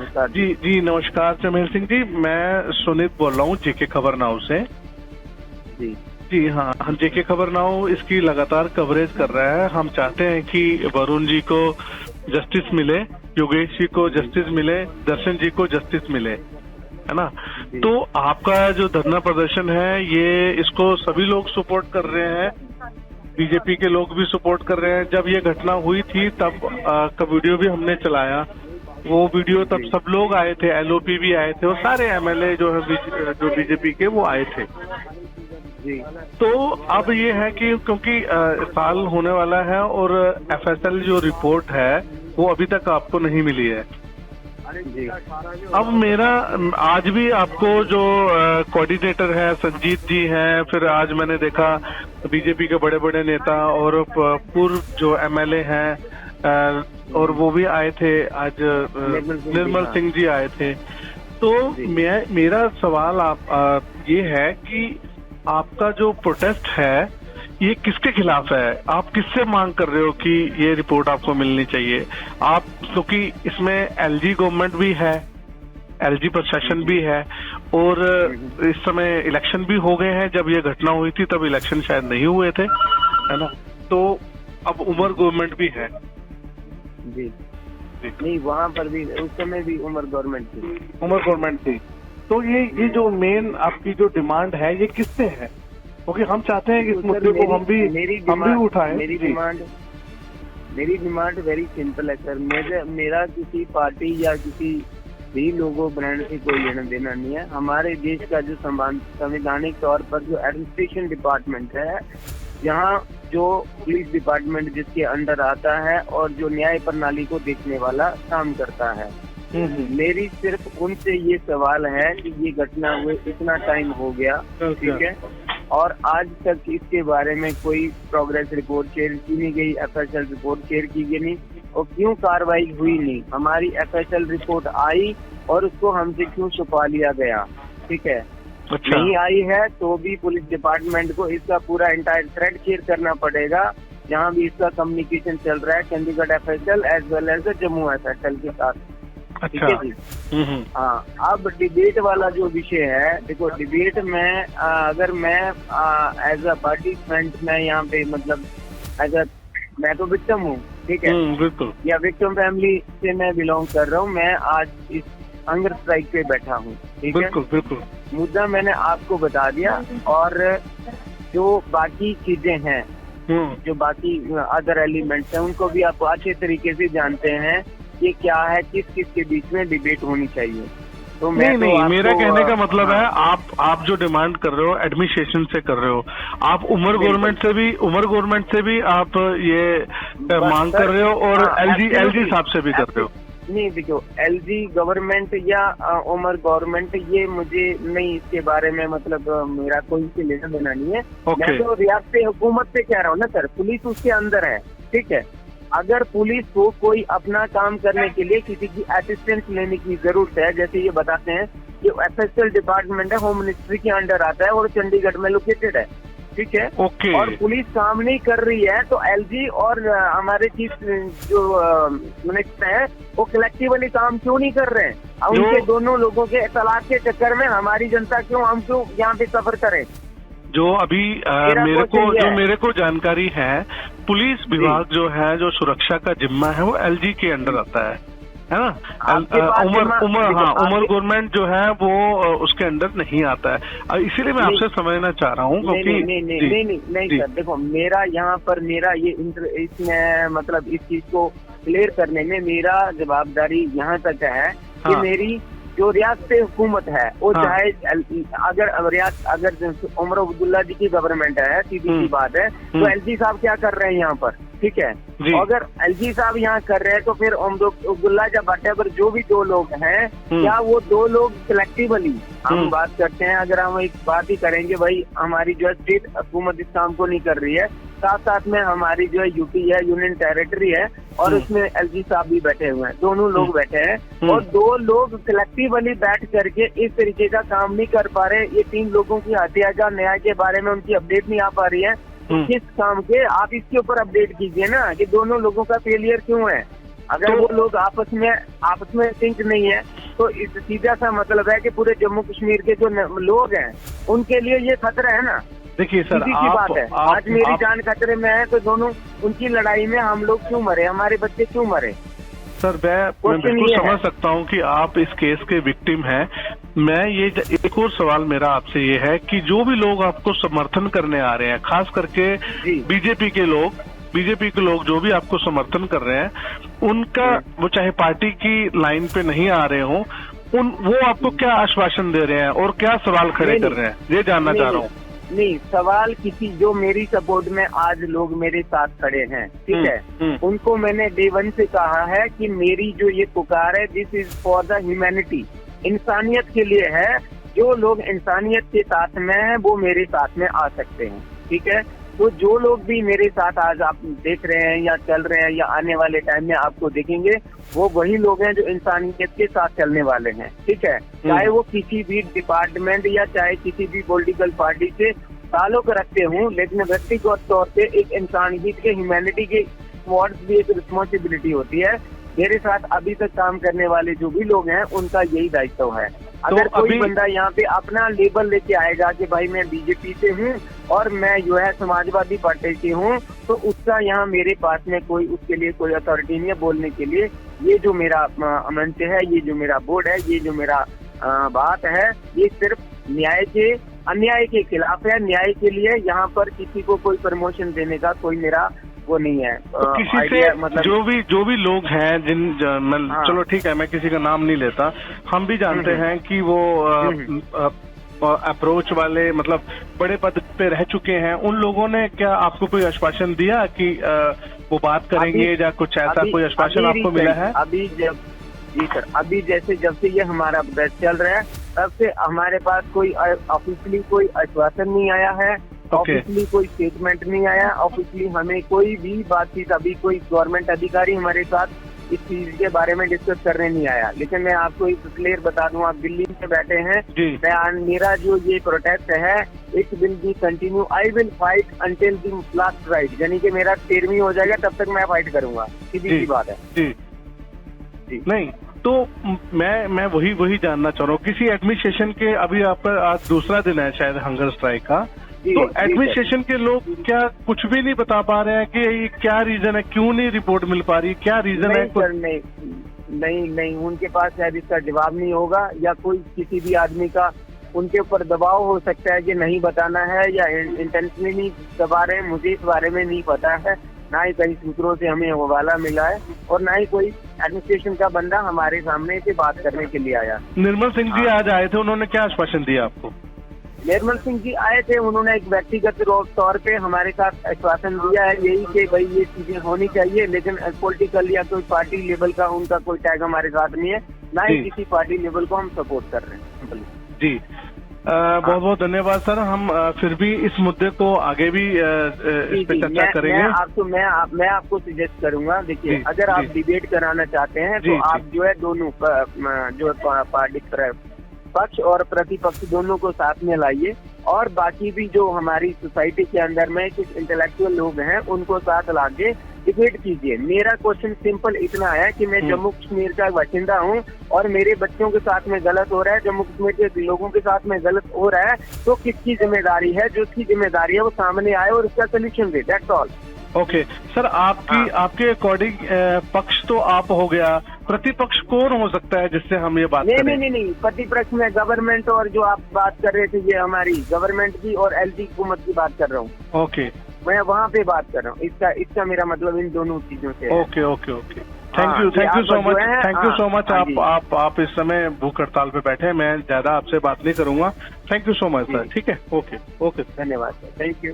नमस्कार जी जी नमस्कार चमेल सिंह जी, मैं सुनीत बोल रहा हूँ जेके खबर नाउ से। जी। जी हाँ, हम जेके खबर नाउ इसकी लगातार कवरेज कर रहा है। हम चाहते हैं कि वरुण जी को जस्टिस मिले, योगेश जी को जस्टिस मिले, दर्शन जी को जस्टिस मिले, है ना। तो आपका जो धरना प्रदर्शन है ये इसको सभी लोग सपोर्ट कर रहे हैं, बीजेपी के लोग भी सपोर्ट कर रहे हैं। जब ये घटना हुई थी तब का वीडियो भी हमने चलाया, वो वीडियो तब सब लोग आए थे, एलओपी भी आए थे और सारे एमएलए जो है जो बीजेपी के वो आए थे। जी। तो अब ये है कि क्योंकि साल होने वाला है और एफएसएल जो रिपोर्ट है वो अभी तक आपको नहीं मिली है। जी। अब मेरा आज भी आपको जो कोऑर्डिनेटर है संजीत जी हैं, फिर आज मैंने देखा बीजेपी के बड़े बड़े नेता और पूर्व जो एमएलए हैं और वो भी आए थे आज, निर्मल सिंह जी आए थे। तो मेरा सवाल ये है कि आपका जो प्रोटेस्ट है ये किसके खिलाफ है? आप किससे मांग कर रहे हो कि ये रिपोर्ट आपको मिलनी चाहिए? आप क्योंकि इसमें एलजी गवर्नमेंट भी है, एलजी प्रशासन भी है और इस समय इलेक्शन भी हो गए हैं। जब ये घटना हुई थी तब इलेक्शन शायद नहीं हुए थे, है ना। तो अब उमर गवर्नमेंट भी है। जी। नहीं, वहाँ पर भी उस समय भी उमर गवर्नमेंट थी। उमर गवर्नमेंट थी। तो ये जो मेन आपकी जो डिमांड है ये किससे है? क्योंकि हम चाहते हैं कि इस मुद्दे को हम भी उठाएं। मेरी डिमांड वेरी सिंपल है सर। मेरा किसी पार्टी या किसी भी लोगो ब्रांड से कोई लेना देना नहीं है। हमारे देश का जो संवैधानिक तौर पर जो एडमिनिस्ट्रेशन डिपार्टमेंट है, जहाँ जो पुलिस डिपार्टमेंट जिसके अंडर आता है और जो न्याय प्रणाली को देखने वाला काम करता है, मेरी सिर्फ उनसे ये सवाल है कि ये घटना हुए इतना टाइम हो गया, ठीक है, और आज तक इसके बारे में कोई प्रोग्रेस रिपोर्ट शेयर की नहीं गई, एफएसएल रिपोर्ट शेयर की गई नहीं, और क्यों कार्रवाई हुई नहीं। हमारी एफएसएल रिपोर्ट आई और उसको हमसे क्यों छुपा लिया गया, ठीक है। अच्छा। नहीं आई है तो भी पुलिस डिपार्टमेंट को इसका पूरा एंटायर थ्रेड शेयर करना पड़ेगा, जहाँ भी इसका कम्युनिकेशन चल रहा है Chandigarh FSL as well as Jammu FSL के साथ। अच्छा। ठीक है जी। हाँ, अब डिबेट वाला जो विषय है, देखो डिबेट में अगर मैं एज अ पार्टिसिपेंट मैं यहाँ पे मतलब मैं तो विक्टिम हूँ, ठीक है, बिल्कुल, या विक्टिम फैमिली से मैं बिलोंग कर रहा हूँ। मैं आज इस हंगर स्ट्राइक पे बैठा हूँ, ठीक है। बिल्कुल बिल्कुल। मुद्दा मैंने आपको बता दिया, और जो बाकी चीजें हैं, जो बाकी अदर एलिमेंट्स हैं, उनको भी आप अच्छे तरीके से जानते हैं ये क्या है, किस किस के बीच में डिबेट होनी चाहिए। तो नहीं, मेरा कहने का मतलब है आप जो डिमांड कर रहे हो एडमिनिस्ट्रेशन से कर रहे हो, आप उमर गवर्नमेंट से भी आप ये मांग कर रहे हो और एलजी साहब से भी कर रहे हो। नहीं देखो, एलजी गवर्नमेंट या उमर गवर्नमेंट ये मुझे नहीं, इसके बारे में मतलब मेरा कोई से लेना देना नहीं है। मैं तो रियासती हुकूमत से कह रहा हूँ ना सर, पुलिस उसके अंदर है, ठीक है। अगर पुलिस को कोई अपना काम करने के लिए किसी की असिस्टेंस लेने की जरूरत है, जैसे ये बताते हैं कि एफएसएल डिपार्टमेंट है, होम मिनिस्ट्री के अंडर आता है और चंडीगढ़ में लोकेटेड है, ठीक है। और पुलिस काम नहीं कर रही है तो एलजी और हमारे चीफ जो मिनिस्टर है वो कलेक्टिवली काम क्यों नहीं कर रहे हैं? उनके दोनों लोगों के तलाक के चक्कर में हमारी जनता हम क्यों यहाँ पे सफर करें? जो अभी मेरे को जानकारी है, पुलिस विभाग जो है, जो सुरक्षा का जिम्मा है वो एलजी के अंडर आता है ना। उमर गवर्नमेंट जो है वो उसके अंडर नहीं आता है। इसीलिए मैं आपसे समझना चाह रहा हूँ क्योंकि नहीं सर, देखो मेरा यहाँ पर इसमें मतलब इस चीज को क्लियर करने में मेरा जवाबदारी यहाँ तक है कि मेरी जो रियासती हुकूमत है वो चाहे अगर उमर अब्दुल्ला जी की गवर्नमेंट है, सीधी सी बात है, तो एलजी साहब क्या कर रहे हैं यहाँ पर, ठीक है। अगर एलजी साहब यहाँ कर रहे हैं तो फिर उमर अब्दुल्ला या वटेवर जो भी दो लोग हैं, क्या वो दो लोग कलेक्टिवली हम बात करते हैं? अगर हम एक बात ही करेंगे भाई हमारी जो है स्टेट हुकूमत इस काम को नहीं कर रही है, साथ साथ में हमारी जो है यूटी है, यूनियन टेरिटरी है, और उसमें एलजी साहब भी बैठे हुए हैं, दोनों लोग बैठे हैं, और दो लोग कलेक्टिवली बैठ करके इस तरीके का काम नहीं कर पा रहे। ये 3 लोगों की हत्या या न्याय के बारे में उनकी अपडेट नहीं आ पा रही है, किस काम के? आप इसके ऊपर अपडेट कीजिए ना कि दोनों लोगों का फेलियर क्यों है। अगर तो, वो लोग आपस में सिंक नहीं है तो इस सीधा सा मतलब है कि पूरे जम्मू कश्मीर के जो लोग हैं उनके लिए ये खतरा है ना। देखिए सर, सीधी सी बात है, आज मेरी जान खतरे में है तो दोनों उनकी लड़ाई में हम लोग क्यों मरे, हमारे बच्चे क्यों मरे? सर मैं बिल्कुल समझ सकता हूं कि आप इस केस के विक्टिम हैं। मैं ये एक और सवाल मेरा आपसे ये है कि जो भी लोग आपको समर्थन करने आ रहे हैं, खास करके बीजेपी के लोग जो भी आपको समर्थन कर रहे हैं, उनका वो चाहे पार्टी की लाइन पे नहीं आ रहे हो, वो आपको क्या आश्वासन दे रहे हैं और क्या सवाल खड़े कर रहे हैं, ये जानना चाह रहा हूँ। नहीं, सवाल किसी जो मेरी सपोर्ट में आज लोग मेरे साथ खड़े हैं, ठीक है, उनको मैंने डे 1 से कहा है कि मेरी जो ये पुकार है, this is for the humanity, इंसानियत के लिए है। जो लोग इंसानियत के साथ में हैं वो मेरे साथ में आ सकते हैं, ठीक है। तो जो लोग भी मेरे साथ आज आप देख रहे हैं या चल रहे हैं या आने वाले टाइम में आपको देखेंगे, वो वही लोग हैं जो इंसानियत के साथ चलने वाले हैं, ठीक है। चाहे वो किसी भी डिपार्टमेंट या चाहे किसी भी पॉलिटिकल पार्टी से ताल्लुक रखते हों, लेकिन व्यक्तिगत तौर पे एक इंसानियत के ह्यूमैनिटी के टुवर्ड्स भी एक रिस्पॉन्सिबिलिटी होती है। मेरे साथ अभी तक काम करने वाले जो भी लोग हैं उनका यही दायित्व है। अगर कोई बंदा यहाँ पे अपना लेबल लेके आएगा कि भाई मैं बीजेपी से हूँ और मैं जो है समाजवादी पार्टी से हूँ, तो उसका यहाँ मेरे पास में कोई उसके लिए कोई अथॉरिटी नहीं है बोलने के लिए। ये जो मेरा मंच है, ये जो मेरा बोर्ड है, ये जो मेरा बात है, ये सिर्फ अन्याय के खिलाफ है। न्याय के लिए यहाँ पर किसी को कोई प्रमोशन देने का कोई मेरा वो नहीं है। तो किसी से मतलब जो भी लोग हैं चलो ठीक है, मैं किसी का नाम नहीं लेता, हम भी जानते हैं कि वो अप्रोच वाले मतलब बड़े पद पे रह चुके हैं। उन लोगों ने क्या आपको कोई आश्वासन दिया कि वो बात करेंगे या कुछ ऐसा कोई आश्वासन आपको मिला है? जी सर, अभी जैसे जब से ये हमारा बैच चल रहा है तब से हमारे पास कोई ऑफिशियली कोई आश्वासन नहीं आया है, ऑफिशियली कोई स्टेटमेंट नहीं आया, ऑफिशियली हमें कोई भी बातचीत, अभी कोई गवर्नमेंट अधिकारी हमारे साथ इस चीज के बारे में डिस्कस करने नहीं आया। लेकिन मैं आपको एक क्लियर बता दूं, आप दिल्ली में बैठे हैं, मेरा जो ये प्रोटेस्ट है, it will be continue, I will fight until the last right, यानी कि मेरा 13वीं हो जाएगा तब तक मैं फाइट करूंगा, सीधी सी बात है। जी नहीं, तो मैं वही जानना चाह रहा हूँ, किसी एडमिनिस्ट्रेशन के, अभी आपका आज दूसरा दिन है शायद हंगर स्ट्राइक का, तो एडमिनिस्ट्रेशन के लोग क्या कुछ भी नहीं बता पा रहे हैं कि ये क्या रीजन है, क्यों नहीं रिपोर्ट मिल पा रही, क्या रीजन है? सर नहीं, उनके पास शायद इसका जवाब नहीं होगा, या कोई किसी भी आदमी का उनके ऊपर दबाव हो सकता है कि नहीं बताना है, या इंटेंशनली दबा रहे हैं, मुझे इस बारे में नहीं पता है। ना ही कई सूत्रों से हमें हवाला मिला है और ना ही कोई एडमिनिस्ट्रेशन का बंदा हमारे सामने से बात करने के लिए आया। निर्मल सिंह जी आज आए थे, उन्होंने क्या आश्वासन दिया आपको? निर्मल सिंह जी आए थे, उन्होंने एक व्यक्तिगत तौर पे हमारे साथ आश्वासन दिया है यही कि भाई ये चीजें होनी चाहिए, लेकिन पॉलिटिकल या कोई पार्टी लेवल का उनका कोई टैग हमारे साथ नहीं है, ना ही किसी पार्टी लेवल को हम सपोर्ट कर रहे हैं। जी बहुत बहुत धन्यवाद सर। हम फिर भी इस मुद्दे को आगे भी इस पे चर्चा करेंगे। मैं आपको सजेस्ट करूंगा, देखिए अगर आप डिबेट कराना चाहते हैं तो आप जो है दोनों जो पार्टी पक्ष और प्रतिपक्ष दोनों को साथ में लाइए, और बाकी भी जो हमारी सोसाइटी के अंदर में कुछ इंटेलेक्चुअल लोग हैं उनको साथ लाके डिबेट कीजिए। मेरा क्वेश्चन सिंपल इतना है कि मैं जम्मू कश्मीर का बाशिंदा हूं और मेरे बच्चों के साथ में गलत हो रहा है, जम्मू कश्मीर के लोगों के साथ में गलत हो रहा है, तो किसकी जिम्मेदारी है? जो उसकी जिम्मेदारी है वो सामने आए और उसका solution they, that's all. Okay sir, आपके अकॉर्डिंग पक्ष तो आप हो गया, प्रतिपक्ष कौन हो सकता है जिससे हम ये बात करें? नहीं, प्रतिपक्ष में गवर्नमेंट, और जो आप बात कर रहे थे ये हमारी गवर्नमेंट की और एलजी हुकूमत की बात कर रहा हूँ। ओके, मैं वहाँ पे बात कर रहा हूँ, इसका मेरा मतलब इन दोनों चीजों से। Okay thank you so much. आप इस समय भूख हड़ताल पे बैठे हैं, मैं ज्यादा आपसे बात नहीं करूंगा। Thank you so much sir. ठीक है, ओके धन्यवाद सर, थैंक यू।